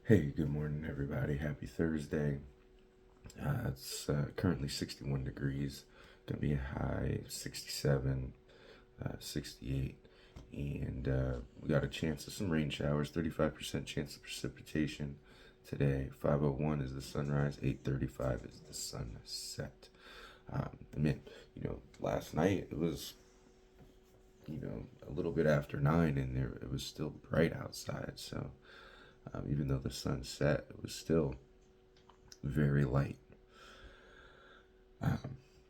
Hey, good morning, everybody. Happy Thursday. It's currently 61 degrees. Gonna be a high 67, 68. And we got a chance of some rain showers, 35% chance of precipitation today. 5:01 is the sunrise, 8:35 is the sunset. Last night it was, a little bit after 9 and it was still bright outside. So even though the sun set, it was still very light.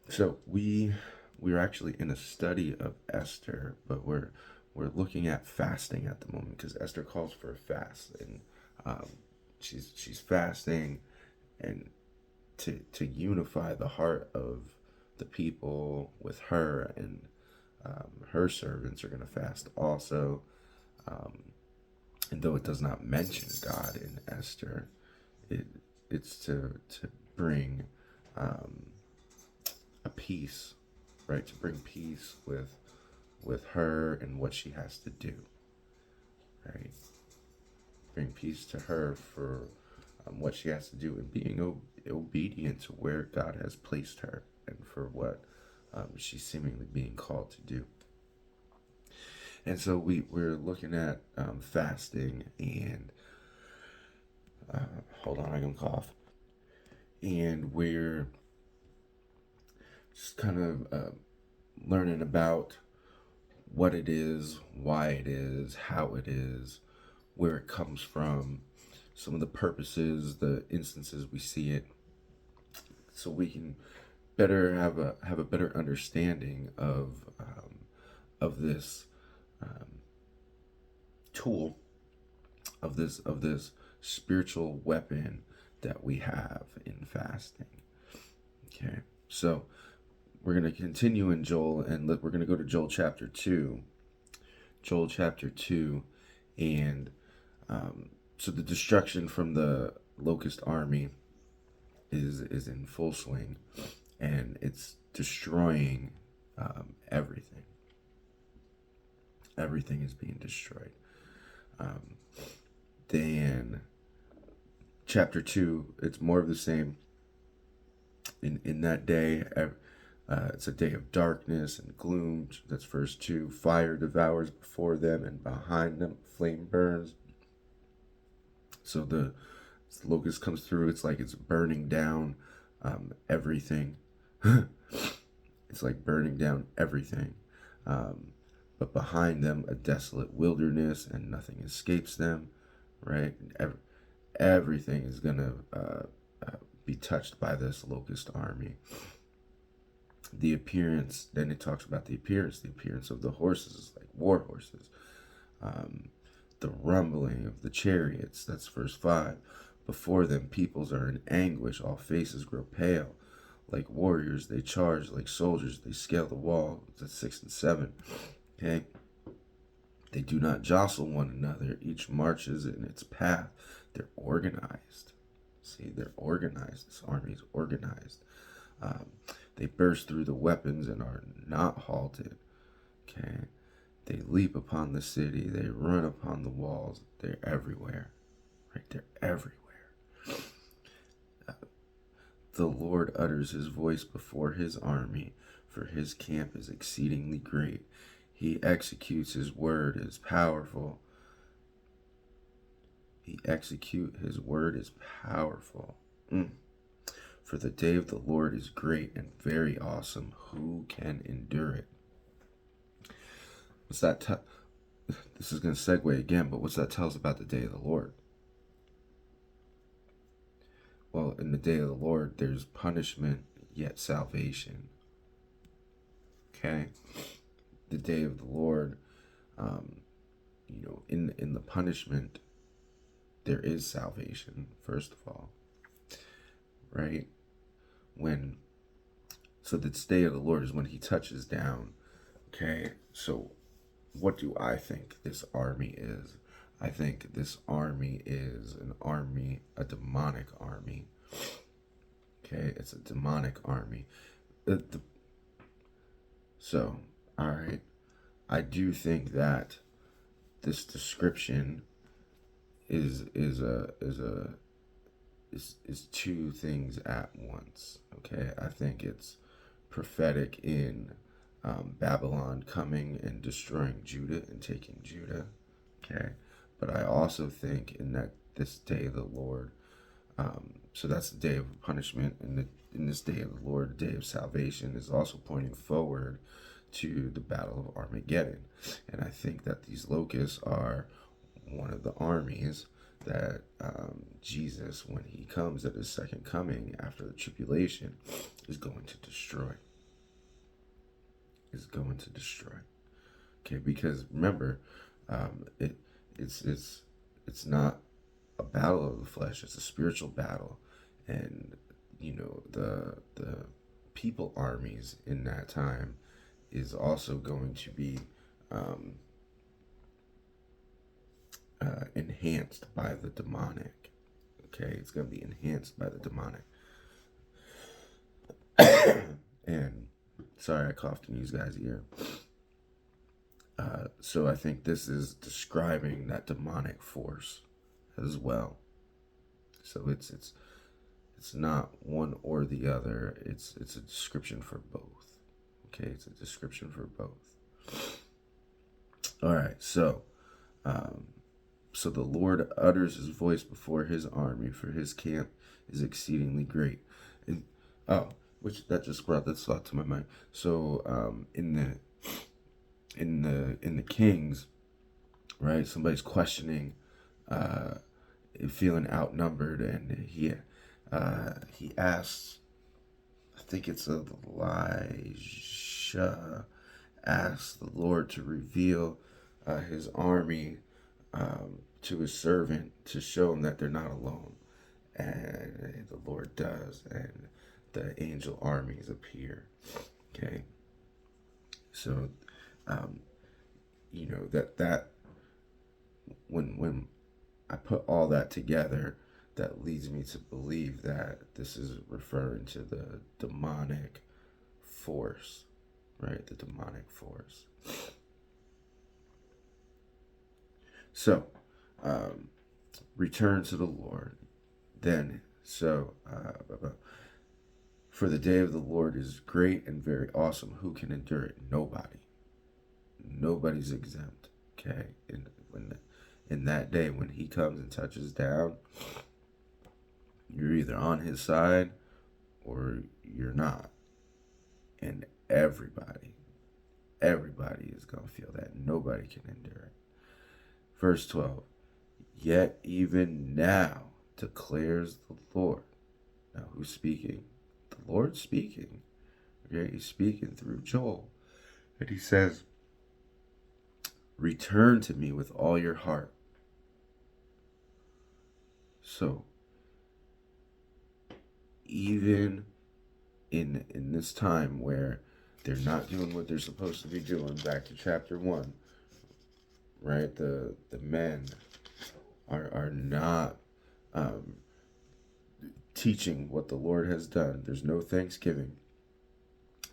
So we're actually in a study of Esther, but we're looking at fasting at the moment because Esther calls for a fast, and um, she's fasting and to unify the heart of the people with her, and her servants are going to fast also. Um, and though it does not mention God in Esther, it it's to bring um, a peace, right? To bring peace with her and what she has to do, right? Bring peace to her for what she has to do and being obedient to where God has placed her and for what she's seemingly being called to do. And so we're looking at fasting and hold on, I can cough. And we're just kind of learning about what it is, why it is, how it is, where it comes from, some of the purposes, the instances we see it, so we can better have a better understanding of this tool, of this spiritual weapon that we have in fasting. Okay, so we're going to continue in Joel, and we're going to go to Joel chapter 2. Joel chapter 2, and so the destruction from the locust army is in full swing, and it's destroying everything. Everything is being destroyed. Then chapter 2, it's more of the same. In that day, it's a day of darkness and gloom. That's verse 2. Fire devours before them, and behind them flame burns. So the locust comes through. It's like it's burning down everything. It's like burning down everything. But behind them, a desolate wilderness, and nothing escapes them. Right? Everything is going to be touched by this locust army. The appearance, then it talks about the appearance of the horses is like war horses. The rumbling of the chariots, that's verse 5. Before them, peoples are in anguish, all faces grow pale. Like warriors, they charge, like soldiers, they scale the wall. That's 6 and 7. Okay? They do not jostle one another, each marches in its path. They're organized. See, they're organized. This army is organized. They burst through the weapons and are not halted. Okay? They leap upon the city. They run upon the walls. They're everywhere. Right? They're everywhere. The Lord utters his voice before his army, for his camp is exceedingly great. He executes his word is powerful. His word is powerful. For the day of the Lord is great and very awesome. Who can endure it? What's that? This is going to segue again, but what's that tell us about the day of the Lord? Well, in the day of the Lord, there's punishment, yet salvation. Okay? The day of the Lord, in the punishment, there is salvation, first of all. Right? So the day of the Lord is when he touches down. Okay? So what do I think this army is? I think this army is a demonic army. Okay, it's a demonic army. So, all right, I do think that this description is two things at once. Okay, I think it's prophetic in Babylon coming and destroying Judah and taking Judah. Okay, but I also think in that this day of the Lord, so that's the day of punishment, and in this day of the Lord, the day of salvation, is also pointing forward to the battle of Armageddon. And I think that these locusts are one of the armies that Jesus, when he comes at his second coming after the tribulation, is going to destroy. Is going to destroy. Okay, because remember, it's not a battle of the flesh; it's a spiritual battle, and the people armies in that time is also going to be enhanced by the demonic. Okay, it's going to be enhanced by the demonic. And sorry, I coughed in these guys' ear. So I think this is describing that demonic force as well. So it's not one or the other. It's a description for both. Okay, it's a description for both. All right, so so the Lord utters his voice before his army, for his camp is exceedingly great. And which that just brought this thought to my mind. So in the Kings, right? Somebody's questioning, feeling outnumbered, and he asks, I think it's Elijah, asks the Lord to reveal his army to his servant to show him that they're not alone. And the Lord does, and the angel armies appear. Okay, so that when I put all that together, that leads me to believe that this is referring to the demonic force, right? The demonic force. So, return to the Lord. Then, for the day of the Lord is great and very awesome. Who can endure it? Nobody. Nobody's exempt. Okay, in that day when he comes and touches down, you're either on his side or you're not. And everybody is going to feel that. Nobody can endure it. Verse 12, yet even now declares the Lord. Now who's speaking? The Lord's speaking. Okay, he's speaking through Joel. And he says, return to me with all your heart. So, even in this time where they're not doing what they're supposed to be doing, back to chapter 1, right? The men are not teaching what the Lord has done. There's no thanksgiving.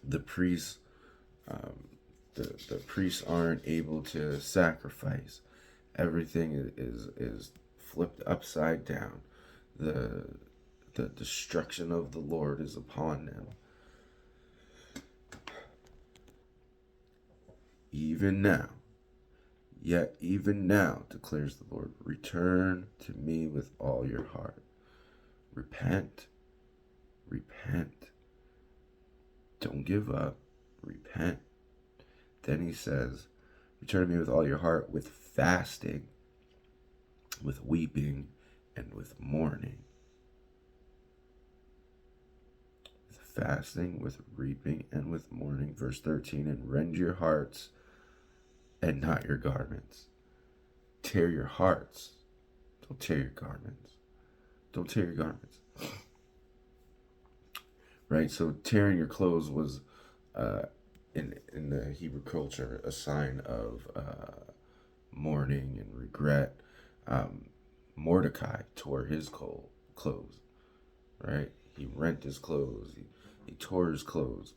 The priests, the priests aren't able to sacrifice. Everything is flipped upside down. The destruction of the Lord is upon them. Even now, yet even now, declares the Lord, return to me with all your heart. Repent. Repent. Don't give up. Repent. Then he says, return to me with all your heart, with fasting, with weeping, and with mourning. With fasting, with reaping, and with mourning. Verse 13, and rend your hearts and not your garments. Tear your hearts. Don't tear your garments. Don't tear your garments. Right? So tearing your clothes was in the Hebrew culture a sign of mourning and regret. Mordecai tore his clothes, right? He rent his clothes. He tore his clothes.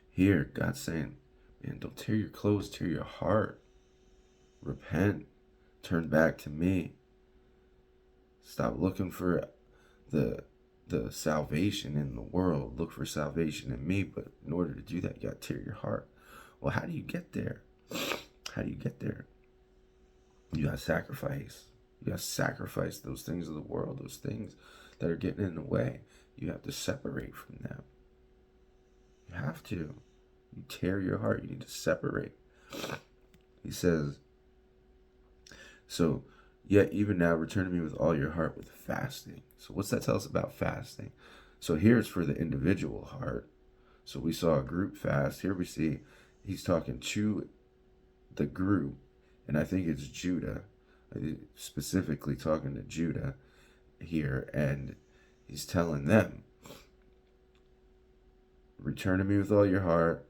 Here, God's saying, man, don't tear your clothes, tear your heart. Repent. Turn back to me. Stop looking for the salvation in the world. Look for salvation in me. But in order to do that, you got to tear your heart. Well, how do you get there? How do you get there? You got to sacrifice. You got to sacrifice those things of the world, those things that are getting in the way. You have to separate from them. You have to. You tear your heart. You need to separate. He says, so, yet even now return to me with all your heart with fasting. So what's that tell us about fasting? So here it's for the individual heart. So we saw a group fast. Here we see he's talking to the group, and I think it's Judah, specifically talking to Judah here, and he's telling them, return to me with all your heart.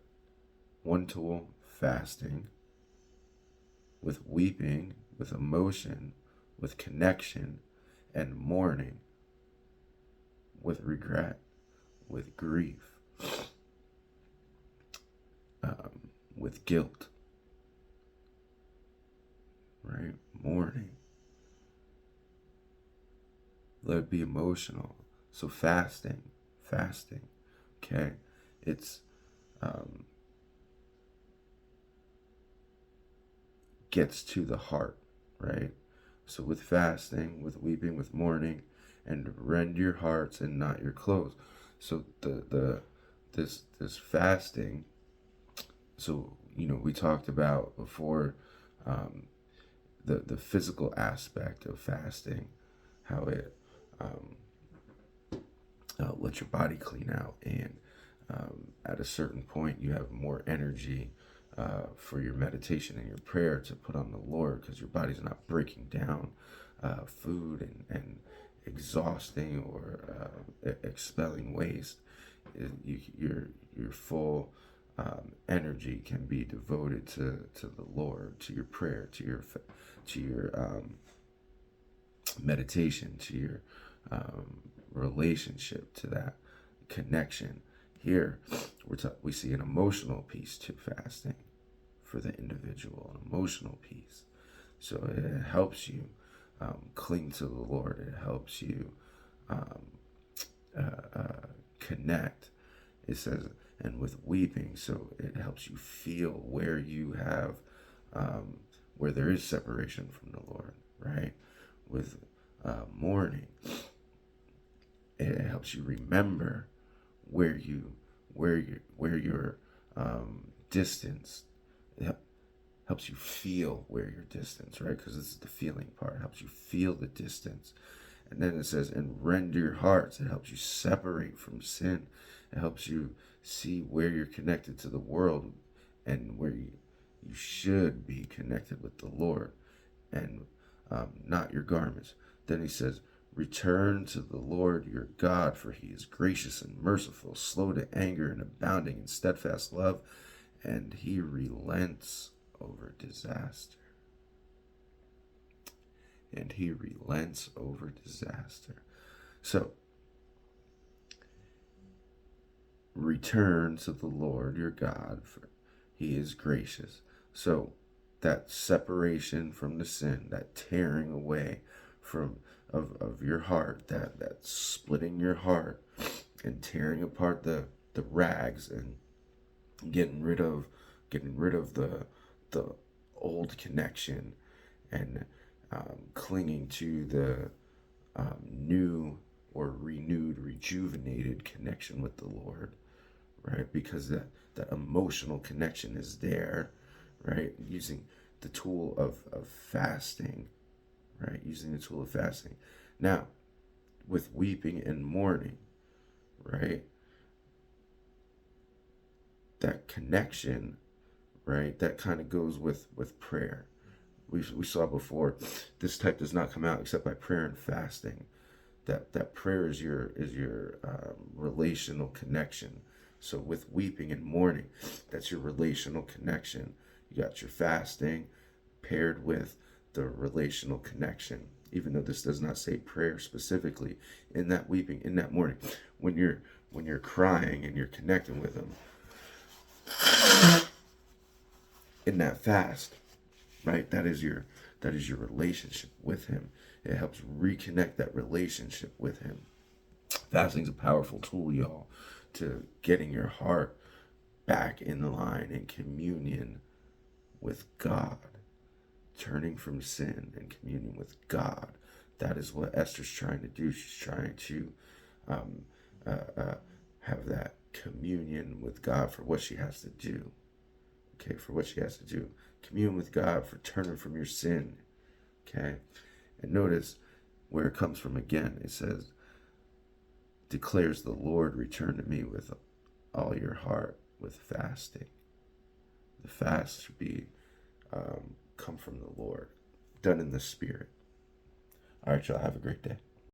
One tool, fasting, with weeping, with emotion, with connection, and mourning, with regret, with grief, with guilt, right? Mourning. Let it be emotional. So fasting, okay? It's gets to the heart, right? So with fasting, with weeping, with mourning, and rend your hearts and not your clothes. So this fasting. So we talked about before the physical aspect of fasting, how it lets your body clean out, and at a certain point you have more energy for your meditation and your prayer to put on the Lord, because your body's not breaking down food and exhausting or expelling waste. Your full energy can be devoted to the Lord, to your prayer, to your meditation, to your relationship, to that connection. Here we see an emotional piece to fasting for the individual, an emotional piece. So it helps you cling to the Lord. It helps you connect. It says, and with weeping, so it helps you feel where you have, where there is separation from the Lord, right? With mourning, it helps you remember where you're distanced. It helps you feel where you're distanced, right? Because this is the feeling part. It helps you feel the distance. And then it says, and rend your hearts. It helps you separate from sin. It helps you see where you're connected to the world and where you should be connected with the Lord, and not your garments. Then he says, return to the Lord your God, for he is gracious and merciful, slow to anger and abounding in steadfast love, and he relents over disaster. And he relents over disaster. So, return to the Lord your God, for he is gracious. So, that separation from the sin, that tearing away of your heart, that splitting your heart and tearing apart the rags, and getting rid of the old connection, and clinging to the new or renewed, rejuvenated connection with the Lord, right? Because that emotional connection is there, right? Using the tool of fasting, right? Using the tool of fasting. Now, with weeping and mourning, right? That connection, right? That kind of goes with prayer. We saw before, this type does not come out except by prayer and fasting. That prayer is your relational connection. So with weeping and mourning, that's your relational connection. You got your fasting paired with the relational connection. Even though this does not say prayer specifically, in that weeping, in that mourning, when you're crying and you're connecting with him, in that fast, right? That is your That is your relationship with him. It helps reconnect that relationship with him. Fasting's a powerful tool, y'all, to getting your heart back in line and communion with God, turning from sin and communion with God. That is what Esther's trying to do. She's trying to um, have that communion with God for what she has to do. Okay, for what she has to do. Commune with God for turning from your sin. Okay, and notice where it comes from again. It says, declares the Lord, return to me with all your heart, with fasting. The fast should be come from the Lord, done in the Spirit. All right, y'all, have a great day.